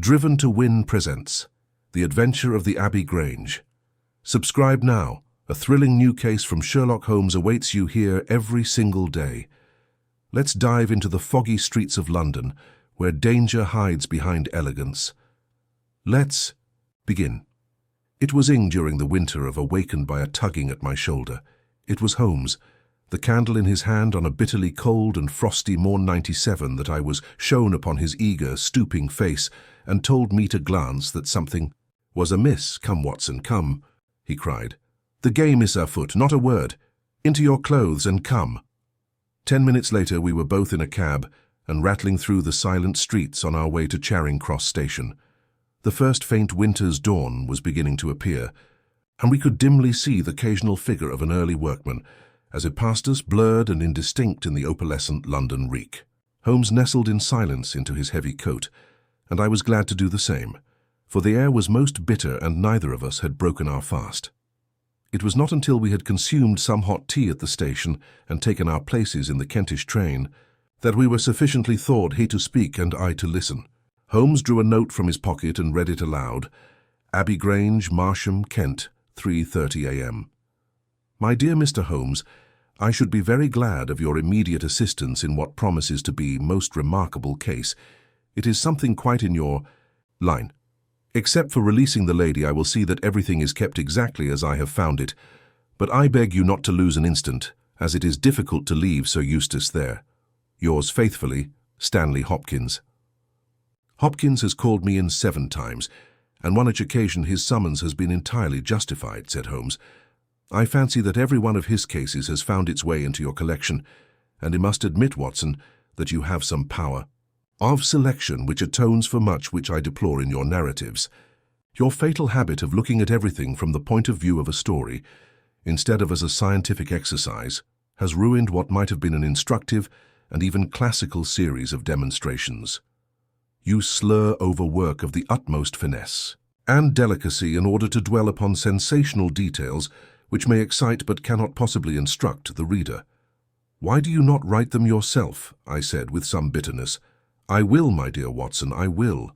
Driven to Win presents The Adventure of the Abbey Grange. Subscribe now. A thrilling new case from Sherlock Holmes awaits you here every single day. Let's dive into the foggy streets of London, where danger hides behind elegance. Let's begin. It was during the winter of awakened by a tugging at my shoulder. It was Holmes, the candle in his hand on a bitterly cold and frosty morn 97 that I was shown upon his eager, stooping face, and told me to glance that something was amiss. "Come, Watson, come," he cried. "The game is afoot, not a word. Into your clothes and come." 10 minutes later we were both in a cab and rattling through the silent streets on our way to Charing Cross Station. The first faint winter's dawn was beginning to appear, and we could dimly see the occasional figure of an early workman as it passed us, blurred and indistinct in the opalescent London reek. Holmes nestled in silence into his heavy coat, and I was glad to do the same, for the air was most bitter and neither of us had broken our fast. It was not until we had consumed some hot tea at the station and taken our places in the Kentish train that we were sufficiently thawed, he to speak and I to listen. Holmes drew a note from his pocket and read it aloud. Abbey Grange, Marsham, Kent, 3:30 a.m. My dear Mr. Holmes, I should be very glad of your immediate assistance in what promises to be most remarkable case. It is something quite in your line. Except for releasing the lady, I will see that everything is kept exactly as I have found it, but I beg you not to lose an instant, as it is difficult to leave Sir Eustace there. Yours faithfully, Stanley Hopkins. Hopkins has called me in 7 times, and on each occasion his summons has been entirely justified, said Holmes. I fancy that every one of his cases has found its way into your collection, and I must admit, Watson, that you have some power of selection which atones for much which I deplore in your narratives. Your fatal habit of looking at everything from the point of view of a story, instead of as a scientific exercise, has ruined what might have been an instructive and even classical series of demonstrations. You slur over work of the utmost finesse and delicacy in order to dwell upon sensational details which may excite but cannot possibly instruct the reader. Why do you not write them yourself? I said with some bitterness. I will, my dear Watson, I will.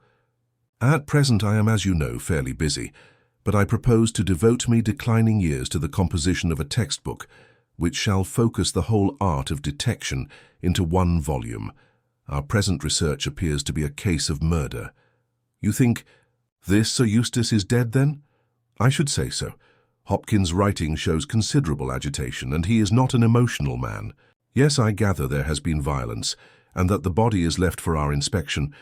At present I am, as you know, fairly busy, but I propose to devote me declining years to the composition of a textbook which shall focus the whole art of detection into one volume. Our present research appears to be a case of murder. You think this Sir Eustace is dead, then? I should say so. Hopkins' writing shows considerable agitation, and he is not an emotional man. Yes, I gather there has been violence, and that the body is left for our inspection.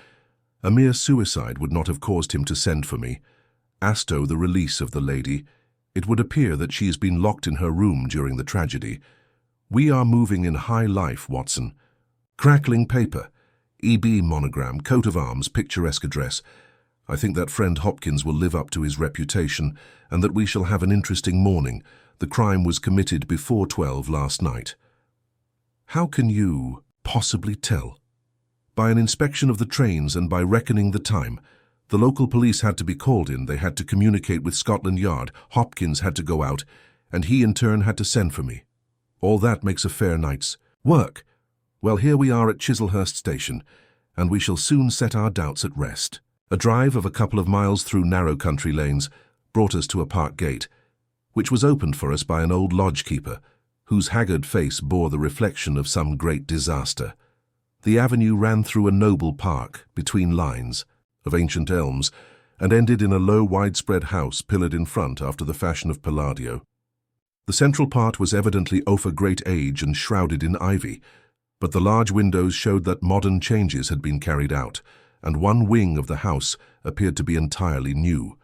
A mere suicide would not have caused him to send for me. As to the release of the lady, it would appear that she has been locked in her room during the tragedy. We are moving in high life, Watson. Crackling paper, EB monogram, coat of arms, picturesque address. I think that friend Hopkins will live up to his reputation, and that we shall have an interesting morning. The crime was committed before 12 last night. How can you possibly tell? By an inspection of the trains and by reckoning the time. The local police had to be called in, they had to communicate with Scotland Yard, Hopkins had to go out, and he in turn had to send for me. All that makes a fair night's work. Well, here we are at Chislehurst Station, and we shall soon set our doubts at rest. A drive of a couple of miles through narrow country lanes brought us to a park gate, which was opened for us by an old lodge-keeper, whose haggard face bore the reflection of some great disaster. The avenue ran through a noble park, between lines of ancient elms, and ended in a low, widespread house pillared in front after the fashion of Palladio. The central part was evidently over great age and shrouded in ivy, but the large windows showed that modern changes had been carried out, and one wing of the house appeared to be entirely new.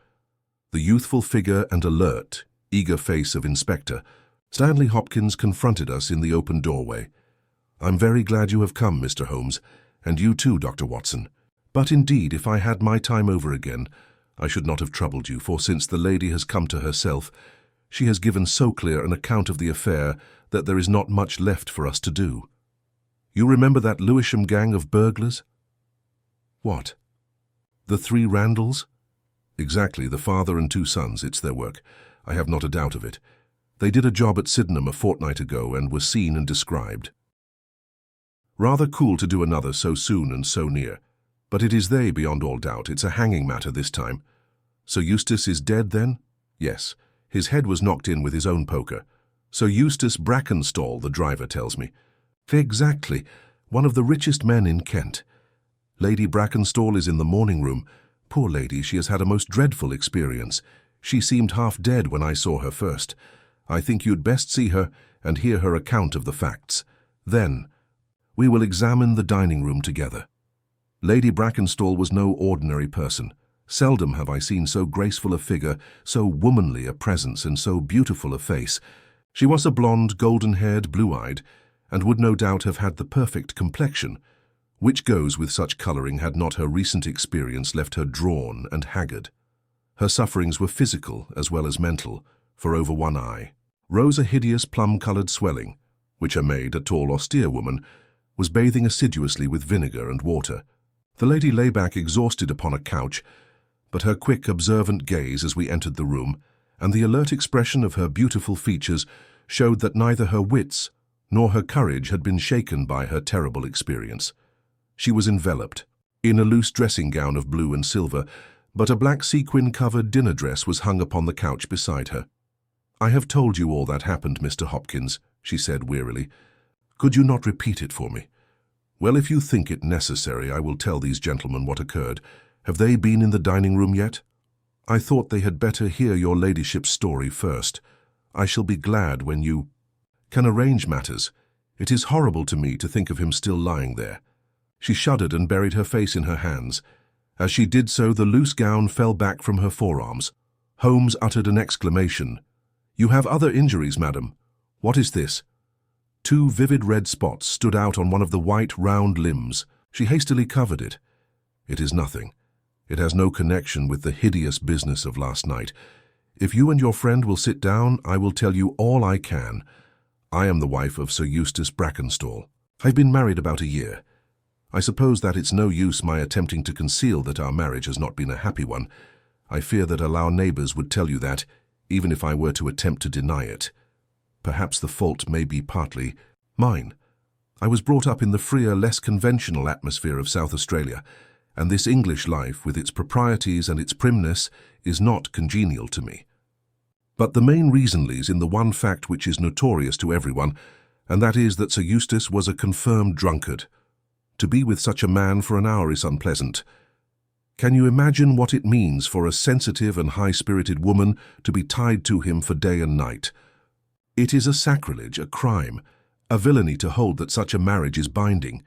The youthful figure and alert, eager face of Inspector Stanley Hopkins confronted us in the open doorway. "I'm very glad you have come, Mr. Holmes, and you too, Dr. Watson. But indeed, if I had my time over again, I should not have troubled you, for since the lady has come to herself, she has given so clear an account of the affair that there is not much left for us to do. You remember that Lewisham gang of burglars?" "What? The 3 Randalls?" "Exactly, the father and 2 sons. It's their work. I have not a doubt of it. They did a job at Sydenham a fortnight ago and were seen and described. Rather cool to do another so soon and so near. But it is they, beyond all doubt. It's a hanging matter this time. Sir Eustace is dead, then? Yes. His head was knocked in with his own poker. Sir Eustace Brackenstall, the driver tells me. Exactly. One of the richest men in Kent. Lady Brackenstall is in the morning room. Poor lady, she has had a most dreadful experience. She seemed half dead when I saw her first. I think you'd best see her and hear her account of the facts. Then, we will examine the dining room together. Lady Brackenstall was no ordinary person. Seldom have I seen so graceful a figure, so womanly a presence, and so beautiful a face. She was a blonde, golden-haired, blue-eyed, and would no doubt have had the perfect complexion, which goes with such colouring had not her recent experience left her drawn and haggard. Her sufferings were physical as well as mental, for over one eye rose a hideous plum-coloured swelling, which her maid, a tall, austere woman, was bathing assiduously with vinegar and water. The lady lay back exhausted upon a couch, but her quick, observant gaze as we entered the room, and the alert expression of her beautiful features showed that neither her wits nor her courage had been shaken by her terrible experience. She was enveloped in a loose dressing gown of blue and silver, but a black sequin-covered dinner dress was hung upon the couch beside her. "I have told you all that happened, Mr. Hopkins," she said wearily. "Could you not repeat it for me?" "Well, if you think it necessary, I will tell these gentlemen what occurred. Have they been in the dining room yet?" "I thought they had better hear your ladyship's story first. I shall be glad when you can arrange matters. It is horrible to me to think of him still lying there." She shuddered and buried her face in her hands. As she did so, the loose gown fell back from her forearms. Holmes uttered an exclamation. "You have other injuries, madam. What is this?" 2 vivid red spots stood out on one of the white, round limbs. She hastily covered it. "It is nothing. It has no connection with the hideous business of last night. If you and your friend will sit down, I will tell you all I can. I am the wife of Sir Eustace Brackenstall. I've been married about a year. I suppose that it's no use my attempting to conceal that our marriage has not been a happy one. I fear that our neighbours would tell you that, even if I were to attempt to deny it. Perhaps the fault may be partly mine. I was brought up in the freer, less conventional atmosphere of South Australia, and this English life, with its proprieties and its primness, is not congenial to me. But the main reason lies in the one fact which is notorious to everyone, and that is that Sir Eustace was a confirmed drunkard. To be with such a man for an hour is unpleasant. Can you imagine what it means for a sensitive and high-spirited woman to be tied to him for day and night? It is a sacrilege, a crime, a villainy to hold that such a marriage is binding.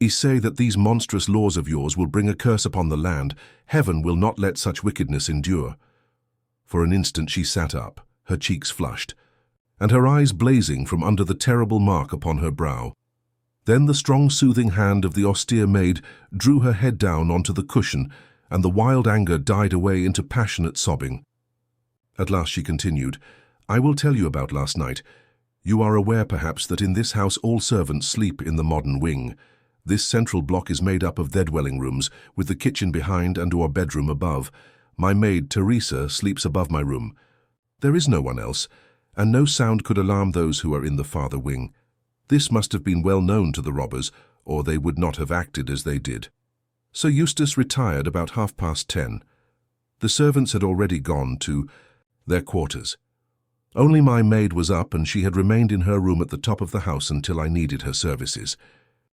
I say that these monstrous laws of yours will bring a curse upon the land. Heaven will not let such wickedness endure." For an instant she sat up, her cheeks flushed, and her eyes blazing from under the terrible mark upon her brow. Then the strong, soothing hand of the austere maid drew her head down onto the cushion, and the wild anger died away into passionate sobbing. At last she continued, "I will tell you about last night. You are aware, perhaps, that in this house all servants sleep in the modern wing. This central block is made up of their dwelling rooms, with the kitchen behind and our bedroom above. My maid, Teresa, sleeps above my room. There is no one else, and no sound could alarm those who are in the farther wing. This must have been well known to the robbers, or they would not have acted as they did." Sir Eustace retired about 10:30. The servants had already gone to their quarters. Only my maid was up, and she had remained in her room at the top of the house until I needed her services.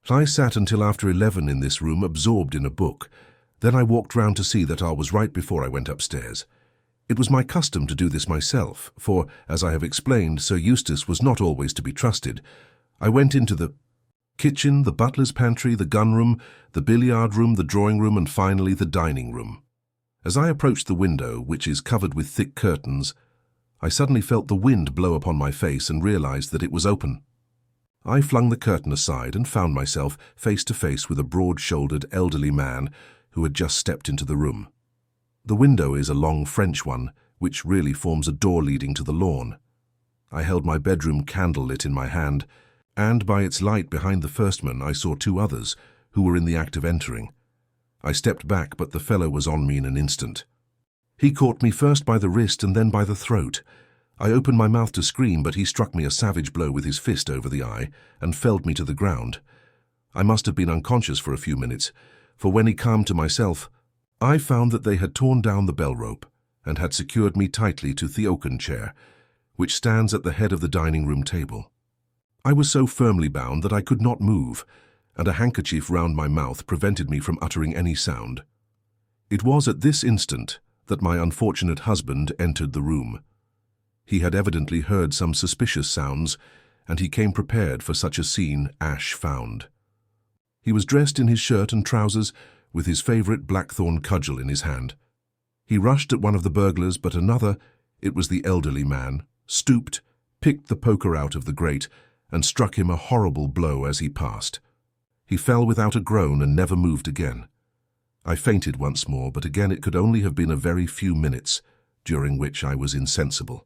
I sat until after 11 in this room, absorbed in a book. Then I walked round to see that all was right before I went upstairs. It was my custom to do this myself, for, as I have explained, Sir Eustace was not always to be trusted. I went into the kitchen, the butler's pantry, the gun-room, the billiard-room, the drawing-room, and finally the dining-room. As I approached the window, which is covered with thick curtains, I suddenly felt the wind blow upon my face and realized that it was open. I flung the curtain aside and found myself face to face with a broad-shouldered elderly man who had just stepped into the room. The window is a long French one, which really forms a door leading to the lawn. I held my bedroom candle lit in my hand, and by its light behind the first man I saw 2 others who were in the act of entering. I stepped back, but the fellow was on me in an instant. He caught me first by the wrist and then by the throat. I opened my mouth to scream, but he struck me a savage blow with his fist over the eye and felled me to the ground. I must have been unconscious for a few minutes, for when he calmed to myself, I found that they had torn down the bell rope and had secured me tightly to the oaken chair, which stands at the head of the dining room table. I was so firmly bound that I could not move, and a handkerchief round my mouth prevented me from uttering any sound. It was at this instant that my unfortunate husband entered the room. He had evidently heard some suspicious sounds, and he came prepared for such a scene Ash found. He was dressed in his shirt and trousers, with his favourite blackthorn cudgel in his hand. He rushed at one of the burglars, but another, it was the elderly man, stooped, picked the poker out of the grate, and struck him a horrible blow as he passed. He fell without a groan and never moved again. I fainted once more, but again it could only have been a very few minutes, during which I was insensible.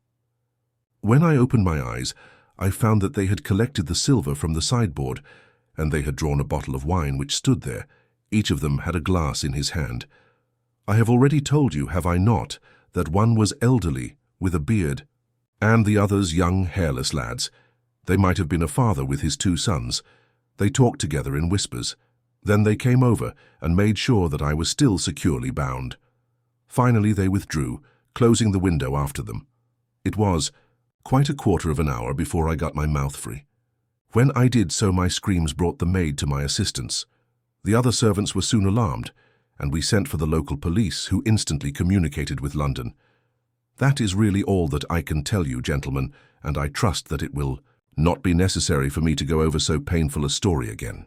When I opened my eyes, I found that they had collected the silver from the sideboard, and they had drawn a bottle of wine which stood there. Each of them had a glass in his hand. I have already told you, have I not, that one was elderly, with a beard, and the others young, hairless lads. They might have been a father with his 2 sons. They talked together in whispers. Then they came over and made sure that I was still securely bound. Finally they withdrew, closing the window after them. It was quite a quarter of an hour before I got my mouth free. When I did so, my screams brought the maid to my assistance. The other servants were soon alarmed, and we sent for the local police, who instantly communicated with London. That is really all that I can tell you, gentlemen, and I trust that it will not be necessary for me to go over so painful a story again.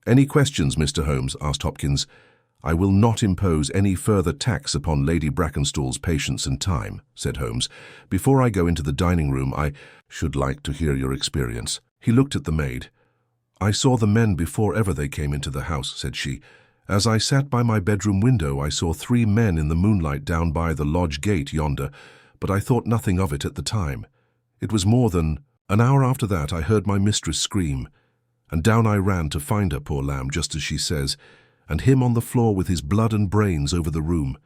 Any questions, Mr. Holmes? Asked Hopkins. I will not impose any further tax upon Lady Brackenstall's patience and time, said Holmes. Before I go into the dining room, I should like to hear your experience. He looked at the maid. I saw the men before ever they came into the house, said she. As I sat by my bedroom window, I saw 3 men in the moonlight down by the lodge gate yonder, but I thought nothing of it at the time. It was more than an hour after that I heard my mistress scream, and down I ran to find her, poor lamb, just as she says, and him on the floor with his blood and brains over the room.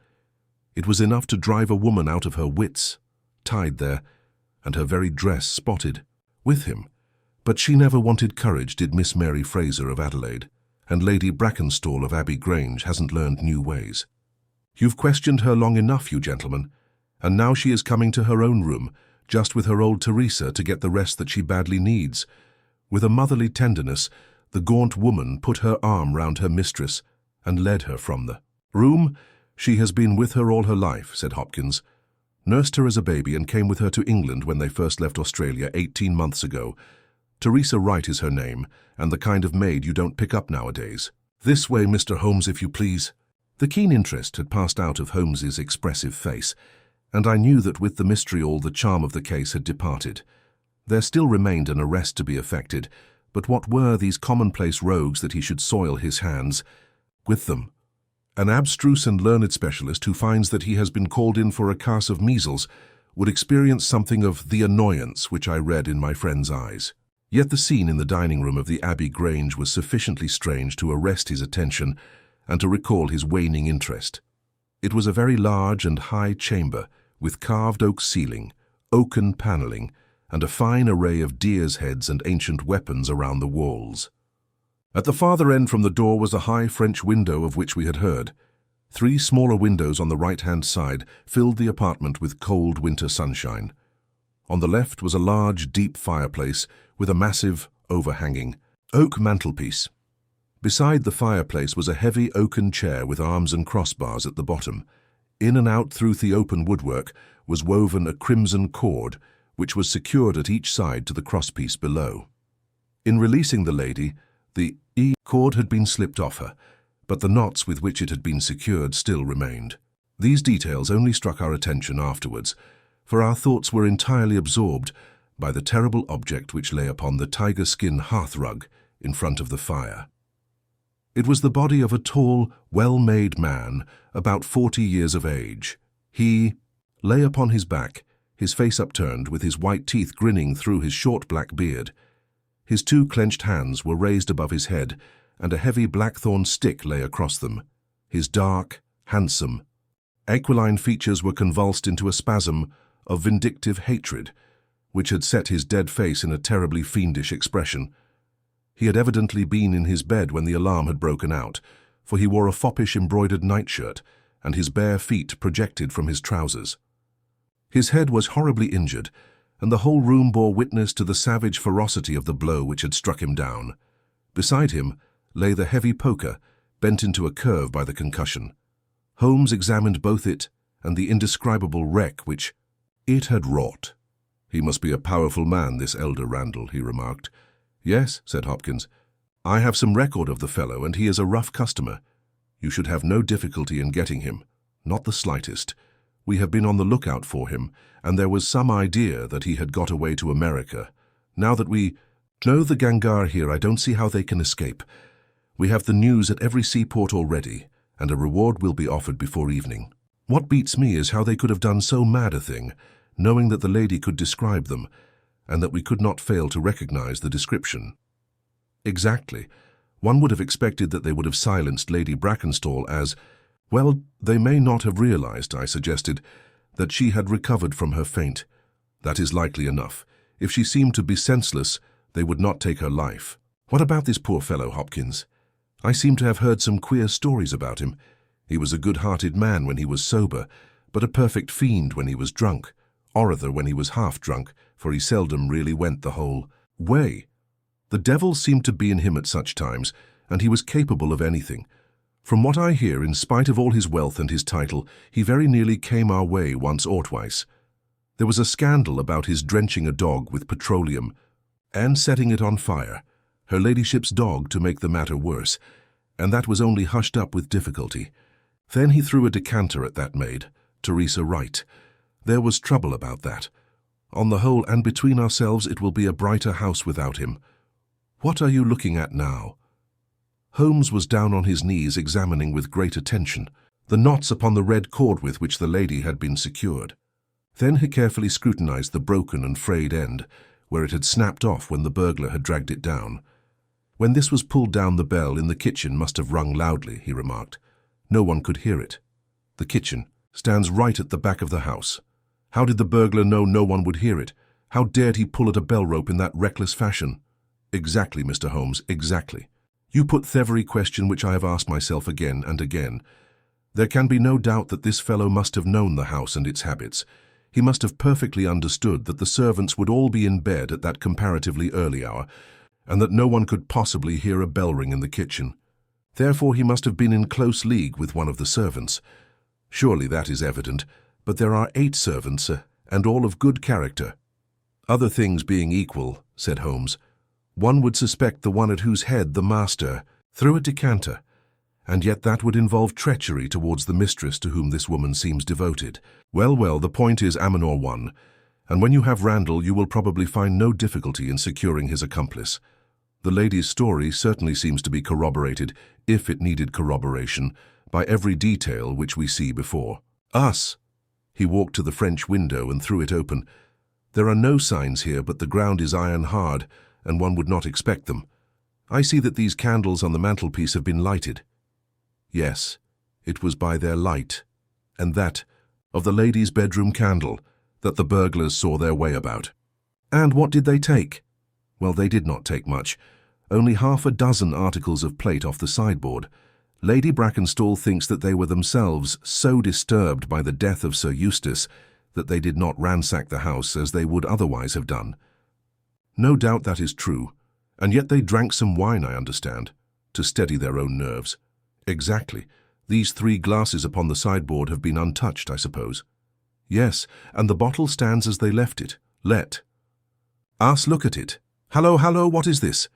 It was enough to drive a woman out of her wits, tied there, and her very dress spotted, with him. But she never wanted courage, did Miss Mary Fraser of Adelaide, and Lady Brackenstall of Abbey Grange hasn't learned new ways. You've questioned her long enough, you gentlemen, and now she is coming to her own room, just with her old Teresa, to get the rest that she badly needs. With a motherly tenderness, the gaunt woman put her arm round her mistress and led her from the room. She has been with her all her life, said Hopkins. Nursed her as a baby and came with her to England when they first left Australia 18 months ago. Teresa Wright is her name, and the kind of maid you don't pick up nowadays. This way, Mr. Holmes, if you please. The keen interest had passed out of Holmes's expressive face, and I knew that with the mystery all the charm of the case had departed. There still remained an arrest to be effected, but what were these commonplace rogues that he should soil his hands with them? An abstruse and learned specialist who finds that he has been called in for a case of measles would experience something of the annoyance which I read in my friend's eyes. Yet the scene in the dining room of the Abbey Grange was sufficiently strange to arrest his attention and to recall his waning interest. It was a very large and high chamber, with carved oak ceiling, oaken panelling, and a fine array of deer's heads and ancient weapons around the walls. At the farther end from the door was a high French window of which we had heard. 3 smaller windows on the right-hand side filled the apartment with cold winter sunshine. On the left was a large, deep fireplace with a massive, overhanging oak mantelpiece. Beside the fireplace was a heavy oaken chair with arms and crossbars at the bottom. In and out through the open woodwork was woven a crimson cord, which was secured at each side to the crosspiece below. In releasing the lady, the cord had been slipped off her, but the knots with which it had been secured still remained. These details only struck our attention afterwards, for our thoughts were entirely absorbed by the terrible object which lay upon the tiger-skin hearthrug in front of the fire. It was the body of a tall, well-made man, about 40 years of age. He lay upon his back, his face upturned, with his white teeth grinning through his short black beard. His 2 clenched hands were raised above his head, and a heavy blackthorn stick lay across them. His dark, handsome, aquiline features were convulsed into a spasm of vindictive hatred, which had set his dead face in a terribly fiendish expression. He had evidently been in his bed when the alarm had broken out, for he wore a foppish embroidered nightshirt, and his bare feet projected from his trousers. His head was horribly injured, and the whole room bore witness to the savage ferocity of the blow which had struck him down. Beside him lay the heavy poker, bent into a curve by the concussion. Holmes examined both it and the indescribable wreck which it had wrought. "He must be a powerful man, this elder Randall," he remarked. "Yes," said Hopkins. "I have some record of the fellow, and he is a rough customer. You should have no difficulty in getting him, not the slightest. We have been on the lookout for him, and there was some idea that he had got away to America. Now that we know the Gangar here, I don't see how they can escape. We have the news at every seaport already, and a reward will be offered before evening. What beats me is how they could have done so mad a thing, knowing that the lady could describe them, and that we could not fail to recognize the description." "Exactly. One would have expected that they would have silenced Lady Brackenstall as, well, they may not have realized," I suggested, "that she had recovered from her faint. That is likely enough. If she seemed to be senseless, they would not take her life. What about this poor fellow, Hopkins? I seem to have heard some queer stories about him. He was a good-hearted man when he was sober, but a perfect fiend when he was drunk, or rather when he was half drunk, for he seldom really went the whole way. The devil seemed to be in him at such times, and he was capable of anything. From what I hear, in spite of all his wealth and his title, he very nearly came our way once or twice. There was a scandal about his drenching a dog with petroleum and setting it on fire, her ladyship's dog to make the matter worse, and that was only hushed up with difficulty. Then he threw a decanter at that maid, Teresa Wright. There was trouble about that. On the whole, and between ourselves, it will be a brighter house without him. What are you looking at now?" Holmes was down on his knees examining with great attention the knots upon the red cord with which the lady had been secured. Then he carefully scrutinized the broken and frayed end, where it had snapped off when the burglar had dragged it down. "When this was pulled down, the bell in the kitchen must have rung loudly," he remarked. "No one could hear it. The kitchen stands right at the back of the house. How did the burglar know no one would hear it? How dared he pull at a bell rope in that reckless fashion?" "Exactly, Mr. Holmes, exactly. You put the very question which I have asked myself again and again. There can be no doubt that this fellow must have known the house and its habits. He must have perfectly understood that the servants would all be in bed at that comparatively early hour, and that no one could possibly hear a bell ring in the kitchen. Therefore he must have been in close league with one of the servants. Surely that is evident, but there are 8 servants, and all of good character." "Other things being equal," said Holmes, "one would suspect the one at whose head the master threw a decanter, and yet that would involve treachery towards the mistress to whom this woman seems devoted. Well, well, the point is Amanor won, and when you have Randall you will probably find no difficulty in securing his accomplice. The lady's story certainly seems to be corroborated, if it needed corroboration, by every detail which we see before us." He walked to the French window and threw it open. "There are no signs here, but the ground is iron hard, and one would not expect them. I see that these candles on the mantelpiece have been lighted." Yes, it was by their light, and that of the lady's bedroom candle, that the burglars saw their way about. "And what did they take?" "Well, they did not take much. Only half a dozen articles of plate off the sideboard. Lady Brackenstall thinks that they were themselves so disturbed by the death of Sir Eustace that they did not ransack the house as they would otherwise have done." "No doubt that is true, and yet they drank some wine, I understand, to steady their own nerves." "Exactly. These 3 glasses upon the sideboard have been untouched, I suppose." "Yes, and the bottle stands as they left it. Let us look at it. Hallo, hallo, what is this?"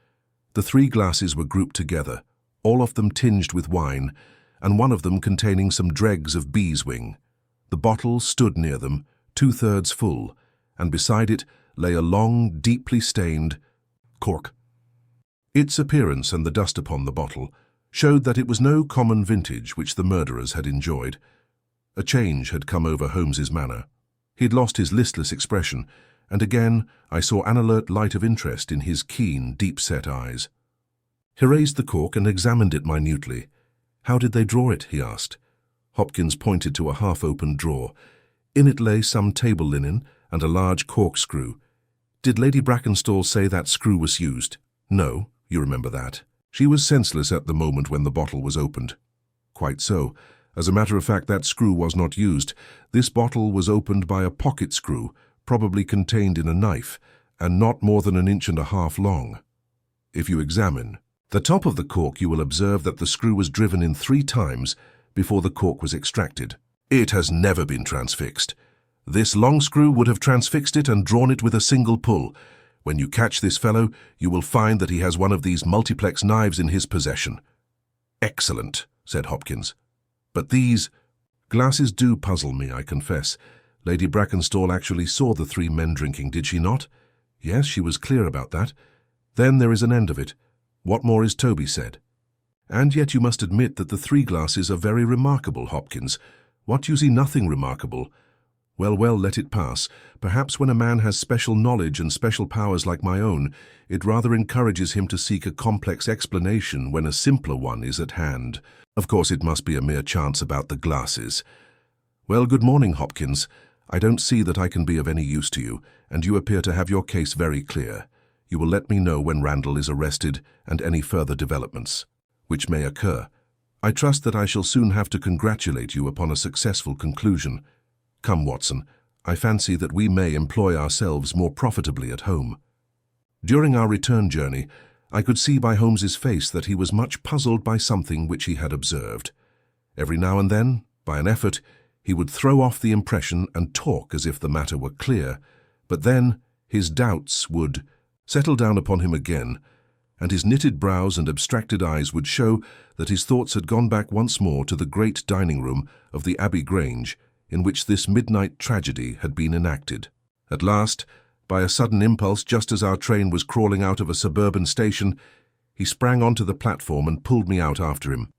The 3 glasses were grouped together, all of them tinged with wine, and one of them containing some dregs of beeswing. The bottle stood near them, 2/3 full, and beside it lay a long, deeply stained cork. Its appearance and the dust upon the bottle showed that it was no common vintage which the murderers had enjoyed. A change had come over Holmes's manner. He had lost his listless expression, and again I saw an alert light of interest in his keen, deep-set eyes. He raised the cork and examined it minutely. "How did they draw it?" he asked. Hopkins pointed to a half-opened drawer. In it lay some table linen and a large corkscrew. "Did Lady Brackenstall say that screw was used?" "No, you remember that." She was senseless at the moment when the bottle was opened. Quite so. As a matter of fact, that screw was not used. This bottle was opened by a pocket screw, probably contained in a knife, and not more than 1.5 inches long. If you examine the top of the cork, you will observe that the screw was driven in 3 times before the cork was extracted. It has never been transfixed. This long screw would have transfixed it and drawn it with a single pull. When you catch this fellow, you will find that he has one of these multiplex knives in his possession. Excellent, said Hopkins. But these glasses do puzzle me, I confess. Lady Brackenstall actually saw the 3 men drinking, did she not? Yes, she was clear about that. Then there is an end of it. What more is Toby said? And yet you must admit that the 3 glasses are very remarkable, Hopkins. What, you see nothing remarkable? Well, let it pass. Perhaps when a man has special knowledge and special powers like my own, it rather encourages him to seek a complex explanation when a simpler one is at hand. Of course, it must be a mere chance about the glasses. Well, good morning, Hopkins. I don't see that I can be of any use to you, and you appear to have your case very clear. You will let me know when Randall is arrested and any further developments, which may occur. I trust that I shall soon have to congratulate you upon a successful conclusion. Come, Watson, I fancy that we may employ ourselves more profitably at home. During our return journey, I could see by Holmes's face that he was much puzzled by something which he had observed. Every now and then, by an effort, he would throw off the impression and talk as if the matter were clear, but then his doubts would settle down upon him again, and his knitted brows and abstracted eyes would show that his thoughts had gone back once more to the great dining room of the Abbey Grange, in which this midnight tragedy had been enacted. At last, by a sudden impulse, just as our train was crawling out of a suburban station, he sprang onto the platform and pulled me out after him.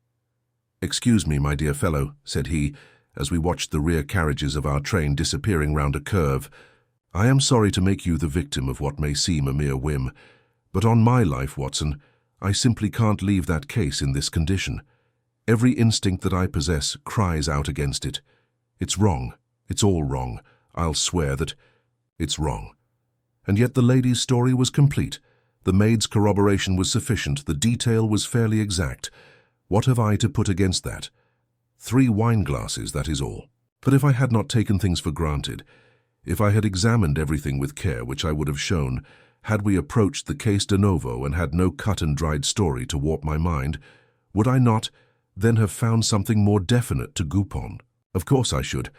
"Excuse me, my dear fellow," said he, as we watched the rear carriages of our train disappearing round a curve. "I am sorry to make you the victim of what may seem a mere whim, but on my life, Watson, I simply can't leave that case in this condition. Every instinct that I possess cries out against it. It's wrong. It's all wrong. I'll swear that it's wrong." And yet the lady's story was complete. The maid's corroboration was sufficient. The detail was fairly exact. What have I to put against that? 3 wine glasses, that is all. But if I had not taken things for granted, if I had examined everything with care, which I would have shown, had we approached the case de novo and had no cut-and-dried story to warp my mind, would I not then have found something more definite to goop on? Of course I should.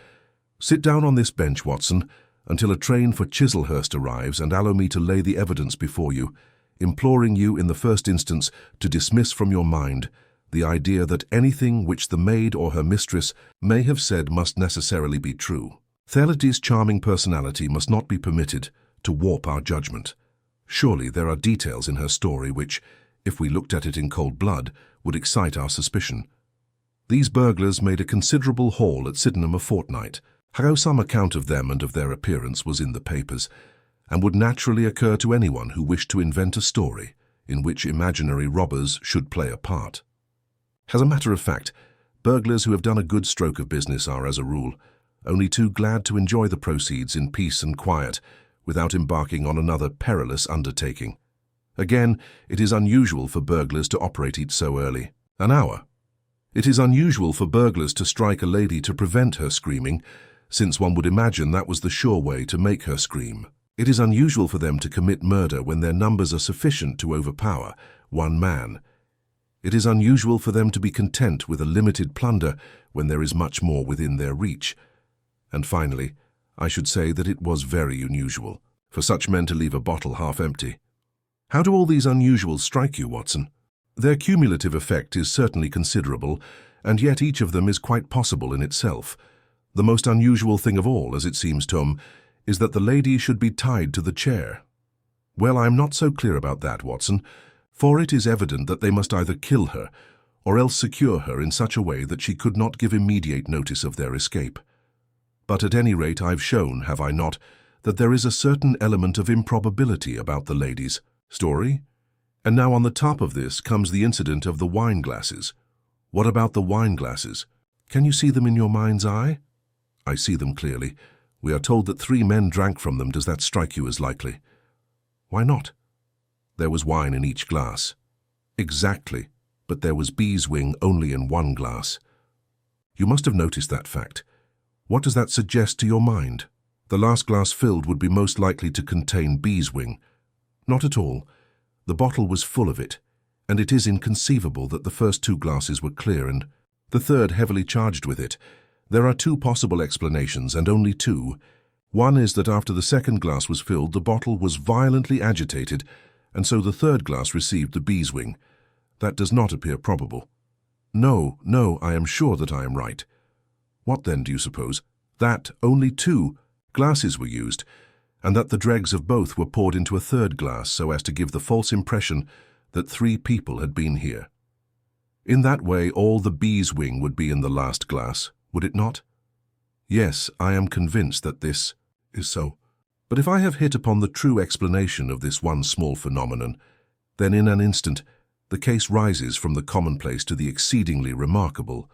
Sit down on this bench, Watson, until a train for Chislehurst arrives, and allow me to lay the evidence before you, imploring you in the first instance to dismiss from your mind the idea that anything which the maid or her mistress may have said must necessarily be true. Thelity's charming personality must not be permitted to warp our judgment. Surely there are details in her story which, if we looked at it in cold blood, would excite our suspicion. These burglars made a considerable haul at Sydenham a fortnight. How some account of them and of their appearance was in the papers, and would naturally occur to anyone who wished to invent a story in which imaginary robbers should play a part. As a matter of fact, burglars who have done a good stroke of business are, as a rule, only too glad to enjoy the proceeds in peace and quiet, without embarking on another perilous undertaking. Again, it is unusual for burglars to operate it so early. An hour. It is unusual for burglars to strike a lady to prevent her screaming, since one would imagine that was the sure way to make her scream. It is unusual for them to commit murder when their numbers are sufficient to overpower one man. It is unusual for them to be content with a limited plunder when there is much more within their reach. And finally, I should say that it was very unusual for such men to leave a bottle half empty. How do all these unusuals strike you, Watson? Their cumulative effect is certainly considerable, and yet each of them is quite possible in itself. The most unusual thing of all, as it seems, Tom, is that the lady should be tied to the chair. Well, I am not so clear about that, Watson, for it is evident that they must either kill her, or else secure her in such a way that she could not give immediate notice of their escape. But at any rate I've shown, have I not, that there is a certain element of improbability about the lady's story? And now on the top of this comes the incident of the wine glasses. What about the wine glasses? Can you see them in your mind's eye? I see them clearly. We are told that 3 men drank from them. Does that strike you as likely? Why not? There was wine in each glass. Exactly, but there was beeswing only in one glass. You must have noticed that fact. What does that suggest to your mind? The last glass filled would be most likely to contain beeswing. Not at all. The bottle was full of it, and it is inconceivable that the first two glasses were clear and the third heavily charged with it. There are two possible explanations, and only two. One is that after the second glass was filled, the bottle was violently agitated, and so the third glass received the beeswing. That does not appear probable. No, I am sure that I am right. What then do you suppose? That only two glasses were used, and that the dregs of both were poured into a third glass so as to give the false impression that three people had been here. In that way, all the beeswing would be in the last glass, would it not? Yes, I am convinced that this is so. But if I have hit upon the true explanation of this one small phenomenon, then in an instant the case rises from the commonplace to the exceedingly remarkable,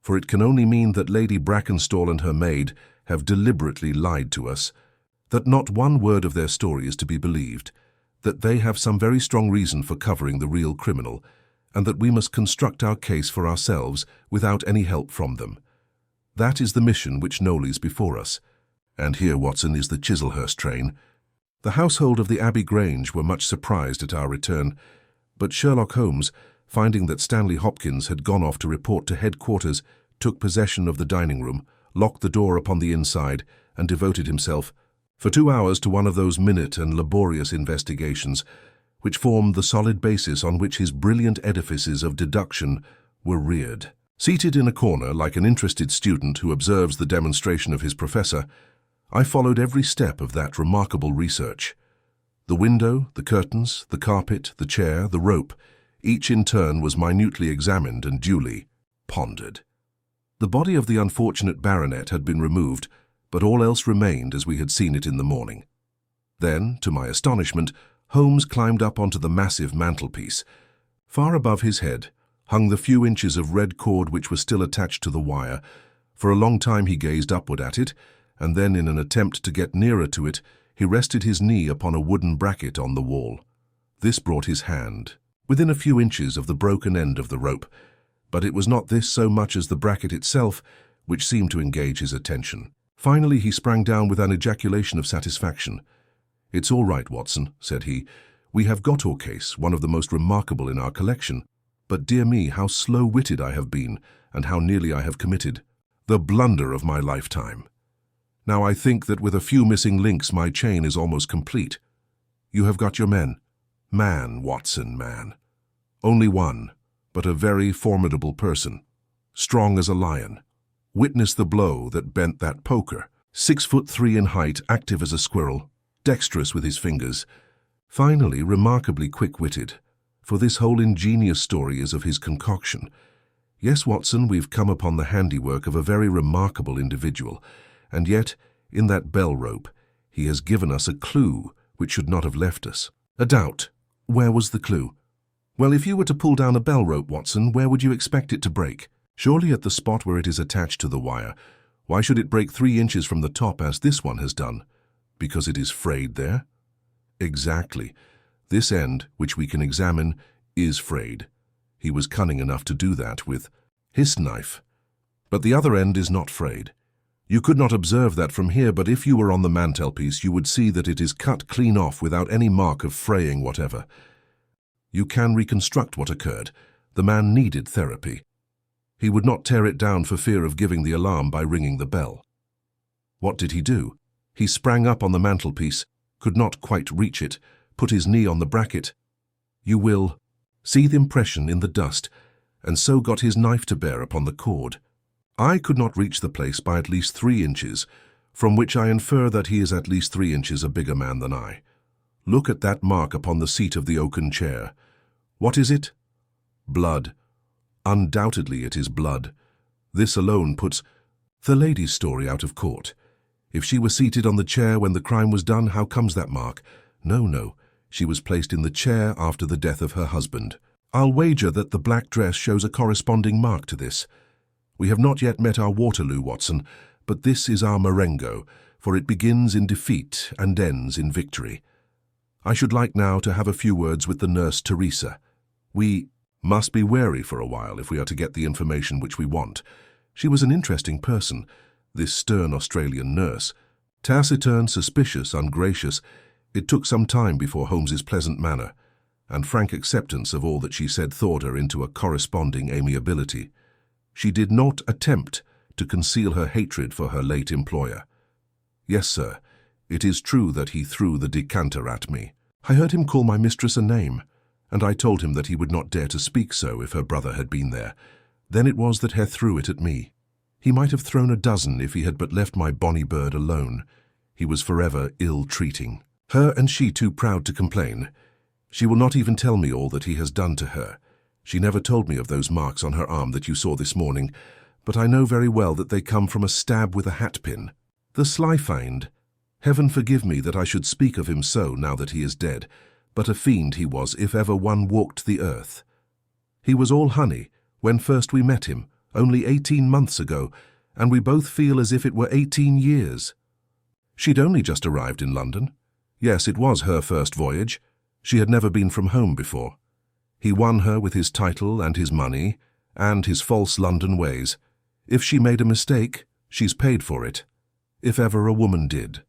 for it can only mean that Lady Brackenstall and her maid have deliberately lied to us, that not one word of their story is to be believed, that they have some very strong reason for covering the real criminal, and that we must construct our case for ourselves without any help from them. That is the mission which nollies before us. And here, Watson, is the Chislehurst train. The household of the Abbey Grange were much surprised at our return, but Sherlock Holmes, finding that Stanley Hopkins had gone off to report to headquarters, took possession of the dining room, locked the door upon the inside, and devoted himself for 2 hours to one of those minute and laborious investigations which formed the solid basis on which his brilliant edifices of deduction were reared. Seated in a corner like an interested student who observes the demonstration of his professor, I followed every step of that remarkable research. The window, the curtains, the carpet, the chair, the rope, each in turn was minutely examined and duly pondered. The body of the unfortunate baronet had been removed, but all else remained as we had seen it in the morning. Then, to my astonishment, Holmes climbed up onto the massive mantelpiece. Far above his head hung the few inches of red cord which were still attached to the wire. For a long time he gazed upward at it, and then, in an attempt to get nearer to it, he rested his knee upon a wooden bracket on the wall. This brought his hand within a few inches of the broken end of the rope, but it was not this so much as the bracket itself which seemed to engage his attention. Finally he sprang down with an ejaculation of satisfaction. "It's all right, Watson," said he. "We have got your case, one of the most remarkable in our collection. But dear me, how slow-witted I have been, and how nearly I have committed the blunder of my lifetime. Now I think that with a few missing links my chain is almost complete. You have got your men. Man, Watson, man. Only one, but a very formidable person, strong as a lion. Witness the blow that bent that poker, 6'3" in height, active as a squirrel, dexterous with his fingers, finally remarkably quick-witted, for this whole ingenious story is of his concoction. Yes, Watson, we've come upon the handiwork of a very remarkable individual, and yet, in that bell rope, he has given us a clue which should not have left us. A doubt. Where was the clue? Well, if you were to pull down a bell rope, Watson, where would you expect it to break? Surely at the spot where it is attached to the wire. Why should it break 3 inches from the top as this one has done? Because it is frayed there? Exactly. This end, which we can examine, is frayed. He was cunning enough to do that with his knife. But the other end is not frayed. You could not observe that from here, but if you were on the mantelpiece, you would see that it is cut clean off without any mark of fraying whatever. You can reconstruct what occurred. The man needed therapy. He would not tear it down for fear of giving the alarm by ringing the bell. What did he do? He sprang up on the mantelpiece, could not quite reach it, put his knee on the bracket. You will see the impression in the dust, and so got his knife to bear upon the cord. I could not reach the place by at least 3 inches, from which I infer that he is at least 3 inches a bigger man than I. Look at that mark upon the seat of the oaken chair. What is it? Blood. Undoubtedly it is blood. This alone puts the lady's story out of court. If she was seated on the chair when the crime was done, how comes that mark? No, she was placed in the chair after the death of her husband. I'll wager that the black dress shows a corresponding mark to this. We have not yet met our Waterloo, Watson, but this is our Marengo, for it begins in defeat and ends in victory. I should like now to have a few words with the nurse Teresa. We must be wary for a while if we are to get the information which we want. She was an interesting person, this stern Australian nurse. Taciturn, suspicious, ungracious, it took some time before Holmes's pleasant manner and frank acceptance of all that she said thawed her into a corresponding amiability. She did not attempt to conceal her hatred for her late employer. Yes, sir, it is true that he threw the decanter at me. I heard him call my mistress a name, and I told him that he would not dare to speak so if her brother had been there. Then it was that he threw it at me. He might have thrown a dozen if he had but left my bonny bird alone. He was forever ill-treating her, and she too proud to complain. She will not even tell me all that he has done to her. She never told me of those marks on her arm that you saw this morning, but I know very well that they come from a stab with a hatpin. The sly fiend! Heaven forgive me that I should speak of him so now that he is dead, but a fiend he was if ever one walked the earth. He was all honey when first we met him, only 18 months ago, and we both feel as if it were 18 years. She'd only just arrived in London. Yes, it was her first voyage. She had never been from home before. He won her with his title and his money, and his false London ways. If she made a mistake, she's paid for it. If ever a woman did.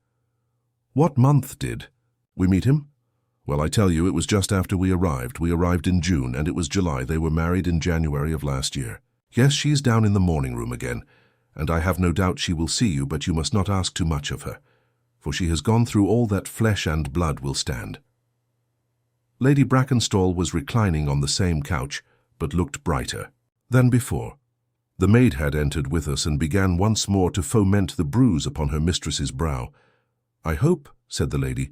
What month did we meet him? Well, I tell you, it was just after we arrived. We arrived in June, and it was July. They were married in January of last year. Yes, she's down in the morning room again, and I have no doubt she will see you, but you must not ask too much of her, for she has gone through all that flesh and blood will stand. Lady Brackenstall was reclining on the same couch, but looked brighter than before. The maid had entered with us and began once more to foment the bruise upon her mistress's brow. "I hope," said the lady,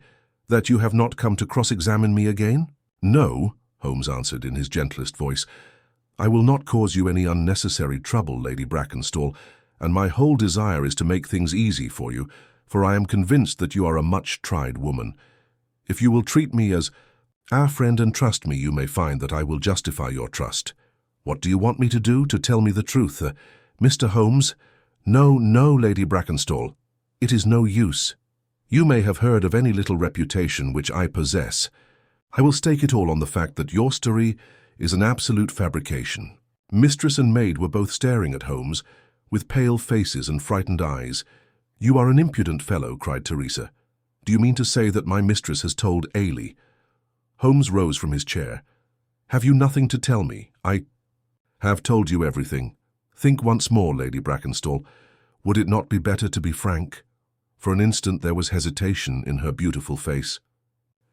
"that you have not come to cross-examine me again?" "No," Holmes answered in his gentlest voice. "I will not cause you any unnecessary trouble, Lady Brackenstall, and my whole desire is to make things easy for you, for I am convinced that you are a much-tried woman. If you will treat me as our friend and trust me, you may find that I will justify your trust. What do you want me to do? To tell me the truth? Mr. Holmes?" "No, no, Lady Brackenstall. It is no use. You may have heard of any little reputation which I possess. I will stake it all on the fact that your story is an absolute fabrication." Mistress and maid were both staring at Holmes, with pale faces and frightened eyes. "You are an impudent fellow," cried Teresa. "Do you mean to say that my mistress has told Ailey?" Holmes rose from his chair. "Have you nothing to tell me? I have told you everything. Think once more, Lady Brackenstall. Would it not be better to be frank?" For an instant there was hesitation in her beautiful face.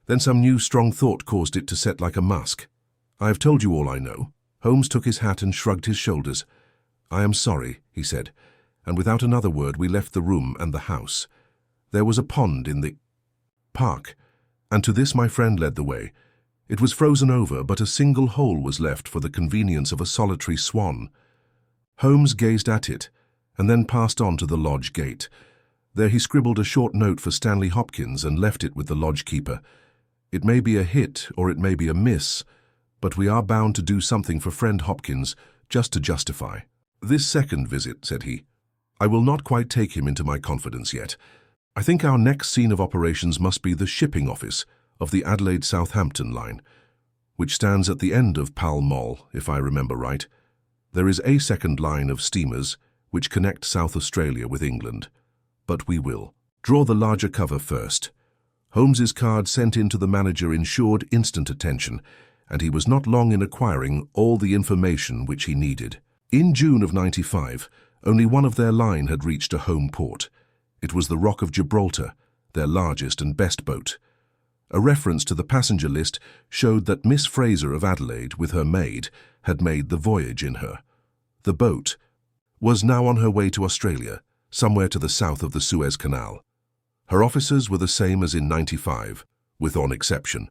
Then some new strong thought caused it to set like a mask. "I have told you all I know." Holmes took his hat and shrugged his shoulders. "I am sorry," he said, and without another word we left the room and the house. There was a pond in the park, and to this my friend led the way. It was frozen over, but a single hole was left for the convenience of a solitary swan. Holmes gazed at it, and then passed on to the lodge gate. There he scribbled a short note for Stanley Hopkins and left it with the lodge-keeper. It may be a hit or it may be a miss, but we are bound to do something for friend Hopkins, just to justify this second visit," said he. "I will not quite take him into my confidence yet. I think our next scene of operations must be the shipping office of the Adelaide-Southampton line, which stands at the end of Pall Mall, if I remember right. There is a second line of steamers which connect South Australia with England. But we will draw the larger cover first." Holmes's card sent in to the manager ensured instant attention, and he was not long in acquiring all the information which he needed. In June of '95, only one of their line had reached a home port. It was the Rock of Gibraltar, their largest and best boat. A reference to the passenger list showed that Miss Fraser of Adelaide, with her maid, had made the voyage in her. The boat was now on her way to Australia, somewhere to the south of the Suez Canal. Her officers were the same as in '95, with one exception.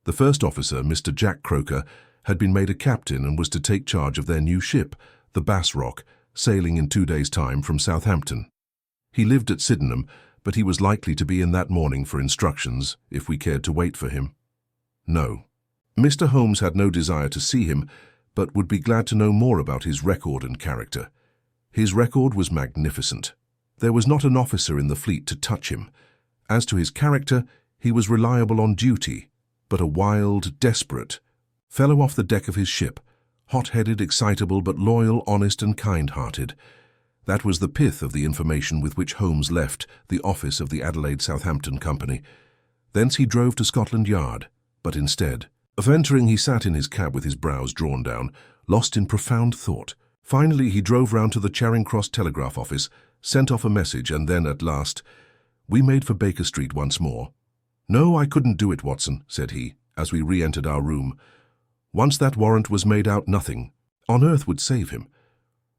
The first officer, Mr. Jack Croker, had been made a captain and was to take charge of their new ship, the Bass Rock, sailing in 2 days' time from Southampton. He lived at Sydenham, but he was likely to be in that morning for instructions, if we cared to wait for him. No. Mr. Holmes had no desire to see him, but would be glad to know more about his record and character. His record was magnificent. There was not an officer in the fleet to touch him. As to his character, he was reliable on duty, but a wild, desperate, Fellow off the deck of his ship, hot-headed, excitable, but loyal, honest, and kind-hearted. That was the pith of the information with which Holmes left the office of the Adelaide Southampton Company. Thence he drove to Scotland Yard, but instead of entering, he sat in his cab with his brows drawn down, lost in profound thought. Finally, he drove round to the Charing Cross Telegraph Office, sent off a message, and then, at last, we made for Baker Street once more. "No, I couldn't do it, Watson," said he, as we re-entered our room. Once that warrant was made out, nothing on earth would save him.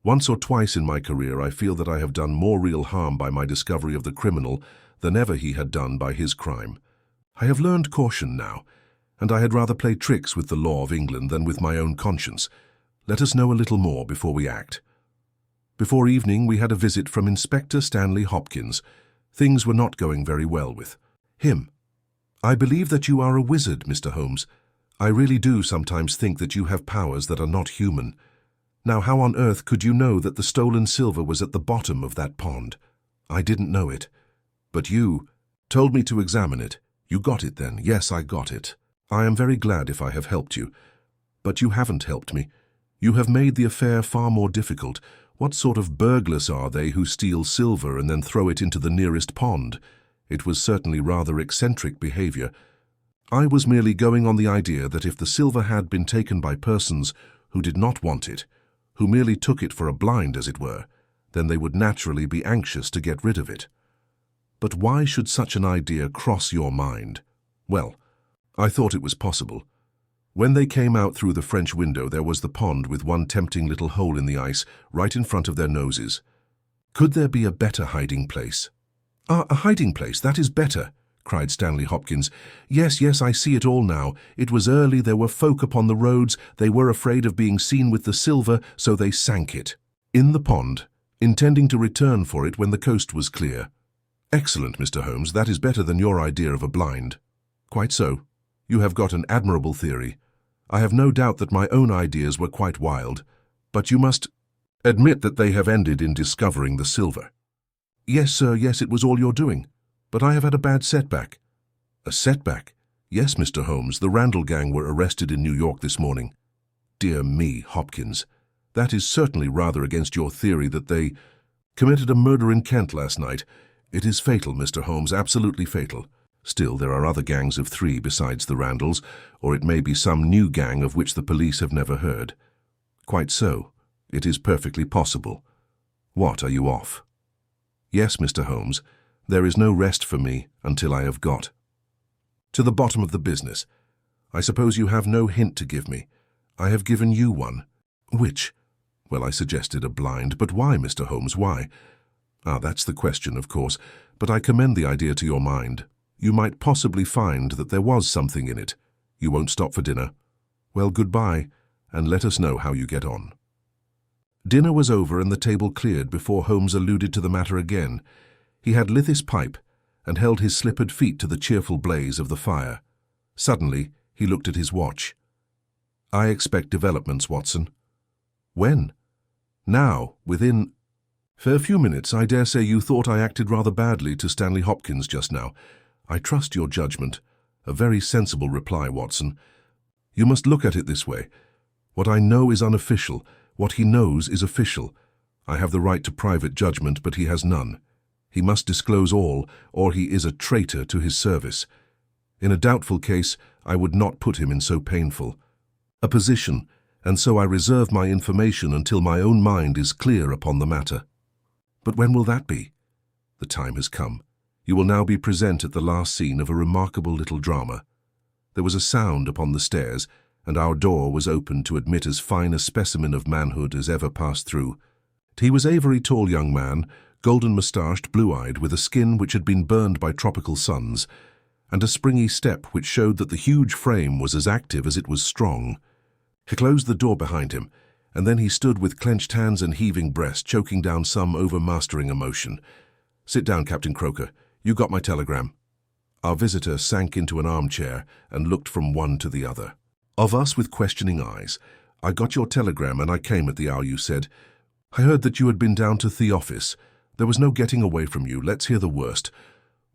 Once or twice in my career I feel that I have done more real harm by my discovery of the criminal than ever he had done by his crime. I have learned caution now, and I had rather play tricks with the law of England than with my own conscience. Let us know a little more before we act. Before evening we had a visit from Inspector Stanley Hopkins. Things were not going very well with him. "I believe that you are a wizard, Mr. Holmes. I really do sometimes think that you have powers that are not human. Now, how on earth could you know that the stolen silver was at the bottom of that pond? I didn't know it. But you told me to examine it. You got it then?" "Yes, I got it. I am very glad if I have helped you. But you haven't helped me. You have made the affair far more difficult. What sort of burglars are they who steal silver and then throw it into the nearest pond? It was certainly rather eccentric behavior. I was merely going on the idea that if the silver had been taken by persons who did not want it, who merely took it for a blind, as it were, then they would naturally be anxious to get rid of it. But why should such an idea cross your mind? Well, I thought it was possible. When they came out through the French window, there was the pond with one tempting little hole in the ice right in front of their noses. Could there be a better hiding place? "Ah, a hiding place, that is better," cried Stanley Hopkins. Yes, I see it all now. It was early, there were folk upon the roads, they were afraid of being seen with the silver, so they sank it in the pond, intending to return for it when the coast was clear." "Excellent, Mr. Holmes, that is better than your idea of a blind." "Quite so. You have got an admirable theory. I have no doubt that my own ideas were quite wild, but you must admit that they have ended in discovering the silver." "Yes, sir, yes, it was all your doing. But I have had a bad setback." "A setback?" "Yes, Mr. Holmes, the Randall gang were arrested in New York this morning." "Dear me, Hopkins, that is certainly rather against your theory that they committed a murder in Kent last night. It is fatal, Mr. Holmes, absolutely fatal. Still, there are other gangs of 3 besides the Randalls, or it may be some new gang of which the police have never heard." "Quite so. It is perfectly possible. What, are you off?" "Yes, Mr. Holmes. There is no rest for me until I have got to the bottom of the business. I suppose you have no hint to give me. I have given you one." "Which?" "Well, I suggested a blind, but why, Mr. Holmes, why?" "Ah, that's the question, of course, but I commend the idea to your mind. You might possibly find that there was something in it. You won't stop for dinner? Well, goodbye, and let us know how you get on." Dinner was over and the table cleared before Holmes alluded to the matter again. He had lit his pipe and held his slippered feet to the cheerful blaze of the fire. Suddenly, he looked at his watch. "I expect developments, Watson." "When?" "Now, within for a few minutes. I dare say you thought I acted rather badly to Stanley Hopkins just now. I trust your judgment. A very sensible reply, Watson. You must look at it this way. What I know is unofficial. What he knows is official. I have the right to private judgment, but he has none. He must disclose all, or he is a traitor to his service. In a doubtful case, I would not put him in so painful a position, and so I reserve my information until my own mind is clear upon the matter." "But when will that be?" "The time has come. You will now be present at the last scene of a remarkable little drama." There was a sound upon the stairs, and our door was opened to admit as fine a specimen of manhood as ever passed through. He was a very tall young man, golden-moustached, blue-eyed, with a skin which had been burned by tropical suns, and a springy step which showed that the huge frame was as active as it was strong. He closed the door behind him, and then he stood with clenched hands and heaving breast, choking down some overmastering emotion. "Sit down, Captain Croker. You got my telegram." Our visitor sank into an armchair and looked from one to the other of us with questioning eyes. "I got your telegram and I came at the hour you said. I heard that you had been down to the office. There was no getting away from you. Let's hear the worst.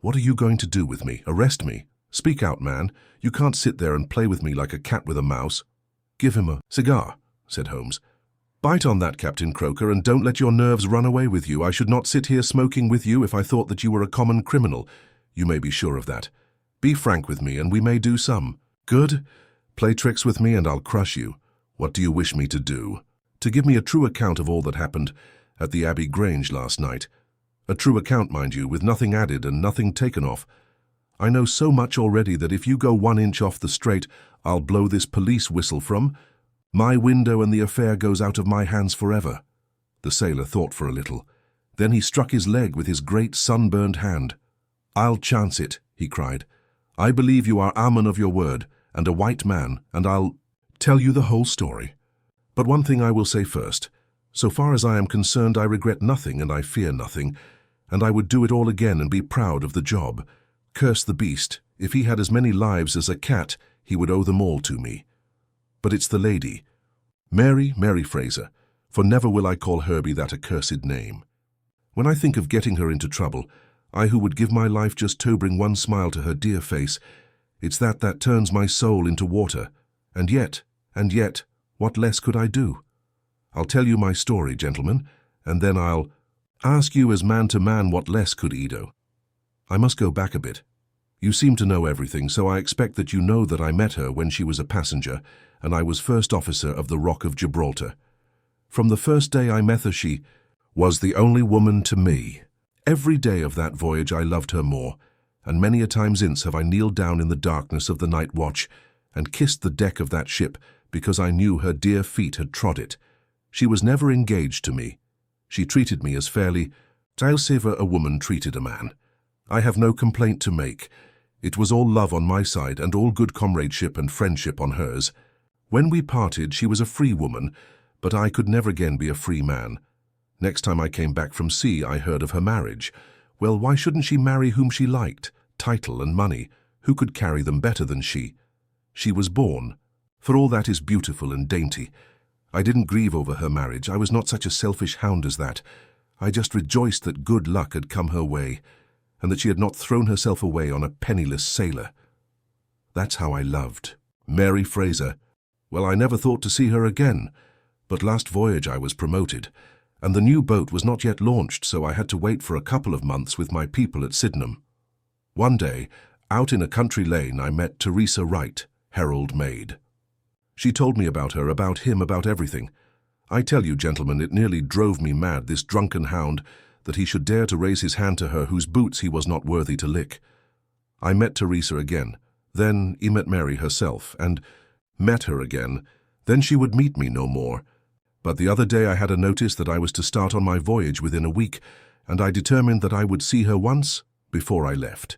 What are you going to do with me? Arrest me? Speak out, man. You can't sit there and play with me like a cat with a mouse." Give him a cigar, said Holmes. Bite on that, Captain Croker, and don't let your nerves run away with you. I should not sit here smoking with you if I thought that you were a common criminal. You may be sure of that. Be frank with me, and we may do some. Good? Play tricks with me, and I'll crush you. What do you wish me to do? To give me a true account of all that happened at the Abbey Grange last night. A true account, mind you, with nothing added and nothing taken off. I know so much already that if you go 1 inch off the straight, I'll blow this police whistle from my window and the affair goes out of my hands forever. The sailor thought for a little. Then he struck his leg with his great sunburned hand. I'll chance it, he cried. I believe you are a man of your word, and a white man, and I'll tell you the whole story. But one thing I will say first. So far as I am concerned, I regret nothing and I fear nothing, and I would do it all again and be proud of the job. Curse the beast. If he had as many lives as a cat, he would owe them all to me. But it's the lady. Mary Fraser, for never will I call Herbie that accursed name. When I think of getting her into trouble, I who would give my life just to bring one smile to her dear face, it's that turns my soul into water. And yet, what less could I do? I'll tell you my story, gentlemen, and then I'll ask you as man to man what less could Edo. I must go back a bit. You seem to know everything, so I expect that you know that I met her when she was a passenger, and I was first officer of the Rock of Gibraltar. From the first day I met her, she was the only woman to me. Every day of that voyage I loved her more, and many a time since have I kneeled down in the darkness of the night watch and kissed the deck of that ship because I knew her dear feet had trod it. She was never engaged to me. She treated me as fairly as ever a woman treated a man. I have no complaint to make. It was all love on my side and all good comradeship and friendship on hers. When we parted, she was a free woman, but I could never again be a free man. Next time I came back from sea, I heard of her marriage. Well, why shouldn't she marry whom she liked? Title and money. Who could carry them better than she? She was born. For all that is beautiful and dainty. I didn't grieve over her marriage. I was not such a selfish hound as that. I just rejoiced that good luck had come her way, and that she had not thrown herself away on a penniless sailor. That's how I loved Mary Fraser. Well, I never thought to see her again, but last voyage I was promoted, and the new boat was not yet launched, so I had to wait for a couple of months with my people at Sydenham. One day, out in a country lane, I met Teresa Wright, Herald maid. She told me about her, about him, about everything. I tell you, gentlemen, it nearly drove me mad, this drunken hound, that he should dare to raise his hand to her whose boots he was not worthy to lick. I met Teresa again. Then he met Mary herself, and met her again. Then she would meet me no more. But the other day I had a notice that I was to start on my voyage within a week, and I determined that I would see her once before I left.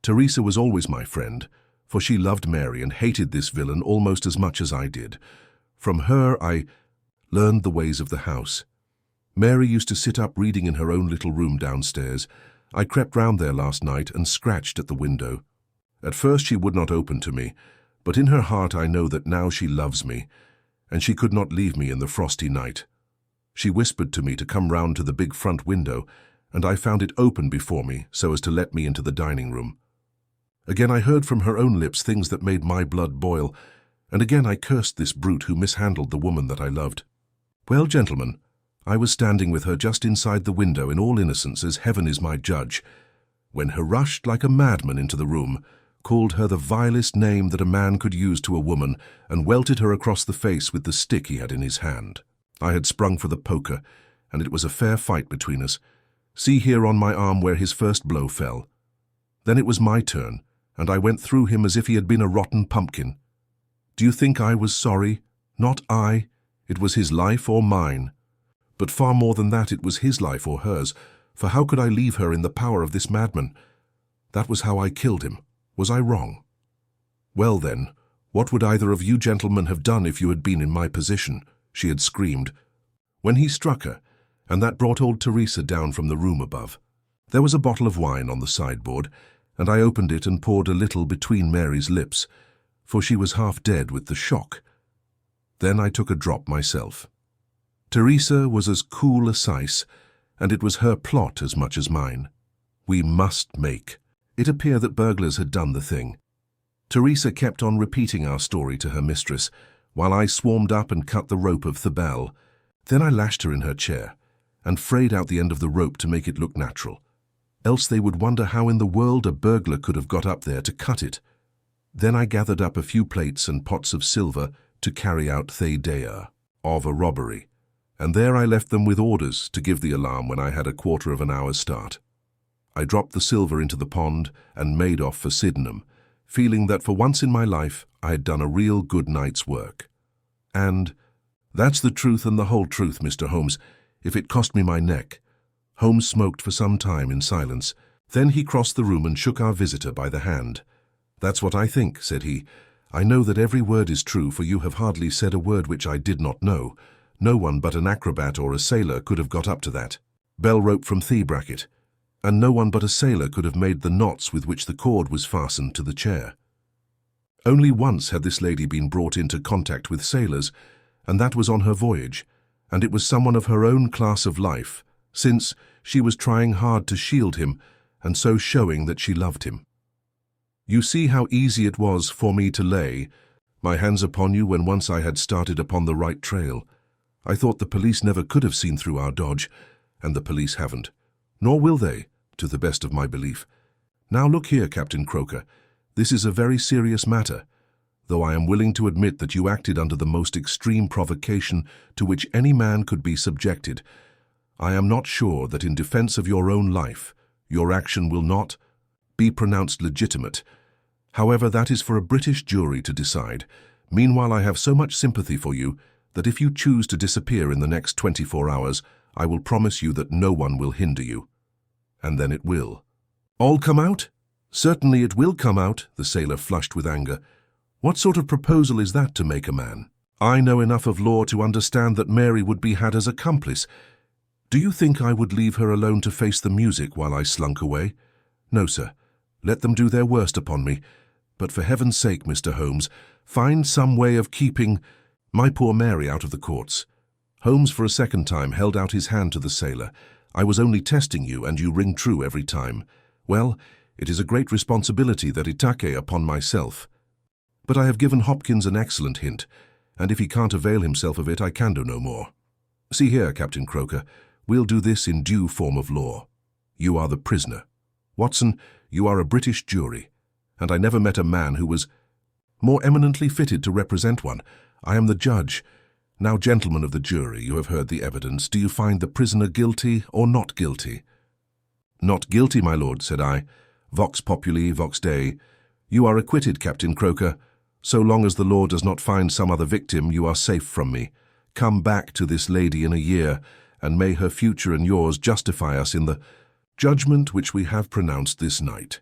Teresa was always my friend, for she loved Mary and hated this villain almost as much as I did. From her I learned the ways of the house. Mary used to sit up reading in her own little room downstairs. I crept round there last night and scratched at the window. At first she would not open to me, but in her heart I know that now she loves me, and she could not leave me in the frosty night. She whispered to me to come round to the big front window, and I found it open before me so as to let me into the dining room. Again I heard from her own lips things that made my blood boil, and again I cursed this brute who mishandled the woman that I loved. Well, gentlemen, I was standing with her just inside the window in all innocence, as heaven is my judge, when he rushed like a madman into the room, called her the vilest name that a man could use to a woman, and welted her across the face with the stick he had in his hand. I had sprung for the poker, and it was a fair fight between us. See here on my arm where his first blow fell. Then it was my turn, and I went through him as if he had been a rotten pumpkin. Do you think I was sorry? Not I. It was his life or mine. But far more than that, it was his life or hers, for how could I leave her in the power of this madman? That was how I killed him. Was I wrong? Well then, what would either of you gentlemen have done if you had been in my position? She had screamed. When he struck her, and that brought old Teresa down from the room above. There was a bottle of wine on the sideboard, and I opened it and poured a little between Mary's lips, for she was half dead with the shock. Then I took a drop myself. Teresa was as cool as ice, and it was her plot as much as mine. We must make. It appeared that burglars had done the thing. Teresa kept on repeating our story to her mistress, while I swarmed up and cut the rope of the bell. Then I lashed her in her chair and frayed out the end of the rope to make it look natural. Else they would wonder how in the world a burglar could have got up there to cut it. Then I gathered up a few plates and pots of silver to carry out the idea of a robbery, and there I left them with orders to give the alarm when I had a quarter of an hour's start. I dropped the silver into the pond and made off for Sydenham, feeling that for once in my life I had done a real good night's work. And that's the truth and the whole truth, Mr. Holmes, if it cost me my neck. Holmes smoked for some time in silence. Then he crossed the room and shook our visitor by the hand. "That's what I think," said he. "I know that every word is true, for you have hardly said a word which I did not know. No one but an acrobat or a sailor could have got up to that bell rope from the bracket, and no one but a sailor could have made the knots with which the cord was fastened to the chair. Only once had this lady been brought into contact with sailors, and that was on her voyage, and it was someone of her own class of life, since she was trying hard to shield him, and so showing that she loved him. You see how easy it was for me to lay my hands upon you when once I had started upon the right trail. I thought the police never could have seen through our dodge, and the police haven't. Nor will they, to the best of my belief. Now look here, Captain Croker, this is a very serious matter, though I am willing to admit that you acted under the most extreme provocation to which any man could be subjected. I am not sure that in defense of your own life, your action will not be pronounced legitimate. However, that is for a British jury to decide. Meanwhile, I have so much sympathy for you that if you choose to disappear in the next 24 hours, I will promise you that no one will hinder you. And then it will all come out? Certainly it will come out, the sailor flushed with anger. What sort of proposal is that to make a man? I know enough of law to understand that Mary would be had as accomplice. Do you think I would leave her alone to face the music while I slunk away? No, sir. Let them do their worst upon me. But for heaven's sake, Mr. Holmes, find some way of keeping my poor Mary out of the courts. Holmes for a second time held out his hand to the sailor. I was only testing you, and you ring true every time. Well, it is a great responsibility that I take upon myself. But I have given Hopkins an excellent hint, and if he can't avail himself of it, I can do no more. See here, Captain Croker, we'll do this in due form of law. You are the prisoner. Watson, you are a British jury, and I never met a man who was more eminently fitted to represent one. I am the judge. Now, gentlemen of the jury, you have heard the evidence. Do you find the prisoner guilty or not guilty? Not guilty, my lord, said I. Vox populi, vox Dei. You are acquitted, Captain Croker. So long as the law does not find some other victim, you are safe from me. Come back to this lady in a year, and may her future and yours justify us in the judgment which we have pronounced this night.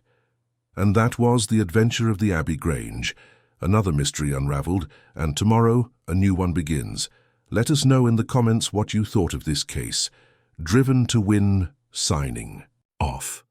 And that was the adventure of the Abbey Grange. Another mystery unravelled, and tomorrow a new one begins. Let us know in the comments what you thought of this case. Driven to Win, signing off.